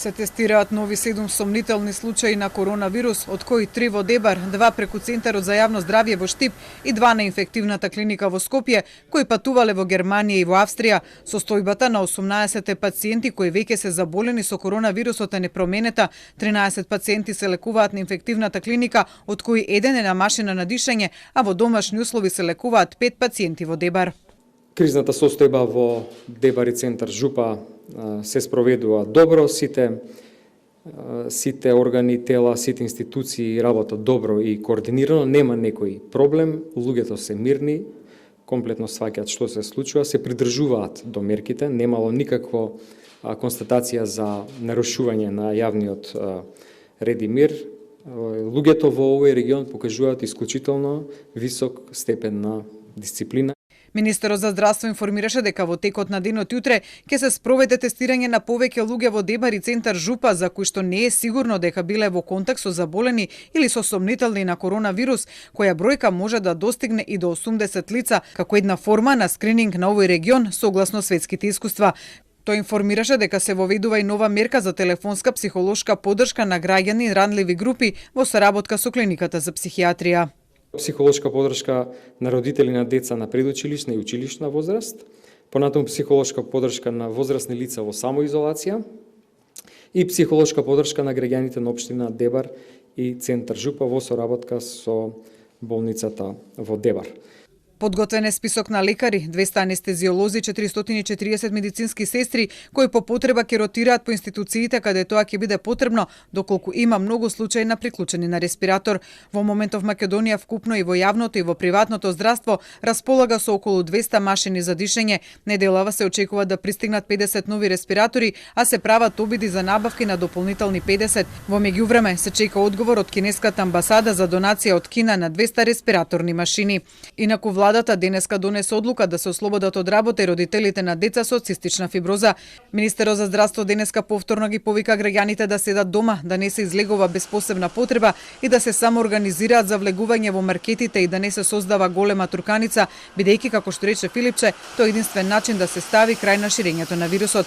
Се тестираат нови 7 сомнителни случаи на коронавирус, од кои 3 во Дебар, 2 преку Центарот за јавно здравје во Штип и 2 на инфективната клиника во Скопје, кои патувале во Германија и во Австрија. Состојбата на 18 пациенти кои веќе се заболени со коронавирусот е непроменета. 13 пациенти се лекуваат на инфективната клиника, од кои еден е на машина на дишење, а во домашни услови се лекуваат 5 пациенти во Дебар. Кризната состојба во Дебар и Центар Жупа се спроведува добро, сите органи, тела, сите институции работат добро и координирано, нема некој проблем, луѓето се мирни, комплетно сваќаат што се случува, се придржуваат до мерките, немало никакво констатација за нарушување на јавниот ред и мир. Луѓето во овој регион покажуваат исклучително висок степен на дисциплина. Министерот за здравство информираше дека во текот на денот јутре ќе се спроведе тестирање на повеќе луѓе во Дебар и Центар Жупа за кои што не е сигурно дека биле во контакт со заболени или со сомнителни на коронавирус, која бројка може да достигне и до 80 лица, како една форма на скрининг на овој регион согласно светските искуства. Тој информираше дека се воведува и нова мерка за телефонска психолошка поддршка на граѓани и ранливи групи во соработка со клиниката за психијатрија. Психолошка поддршка на родители на деца на предучилишна и училишна возраст, понатаму психолошка поддршка на возрастни лица во самоизолација и психолошка поддршка на граѓаните на општина Дебар и Центар Жупа во соработка со болницата во Дебар. Подготвен е список на лекари, 200 анестезиолози, 440 медицински сестри, кои по потреба ќе ротираат по институциите каде тоа ќе биде потребно, доколку има многу случаи на приклучени на респиратор. Во моментов Македонија вкупно и во јавното и во приватното здравство располага со околу 200 машини за дишење. Неделава се очекува да пристигнат 50 нови респиратори, а се прават обиди за набавки на дополнителни 50. Во меѓувреме се чека одговор од кинеската амбасада за донација од Кина на 200 респираторни машини. Инаку владата денеска донесе одлука да се ослободат од работа и родителите на деца со цистична фиброза. Министерот за здравство денеска повторно ги повика граѓаните да седат дома, да не се излегува без посебна потреба и да се самоорганизираат за влегување во маркетите и да не се создава голема турканица, бидејќи, како што рече Филипче, тој е единствен начин да се стави крај на ширењето на вирусот.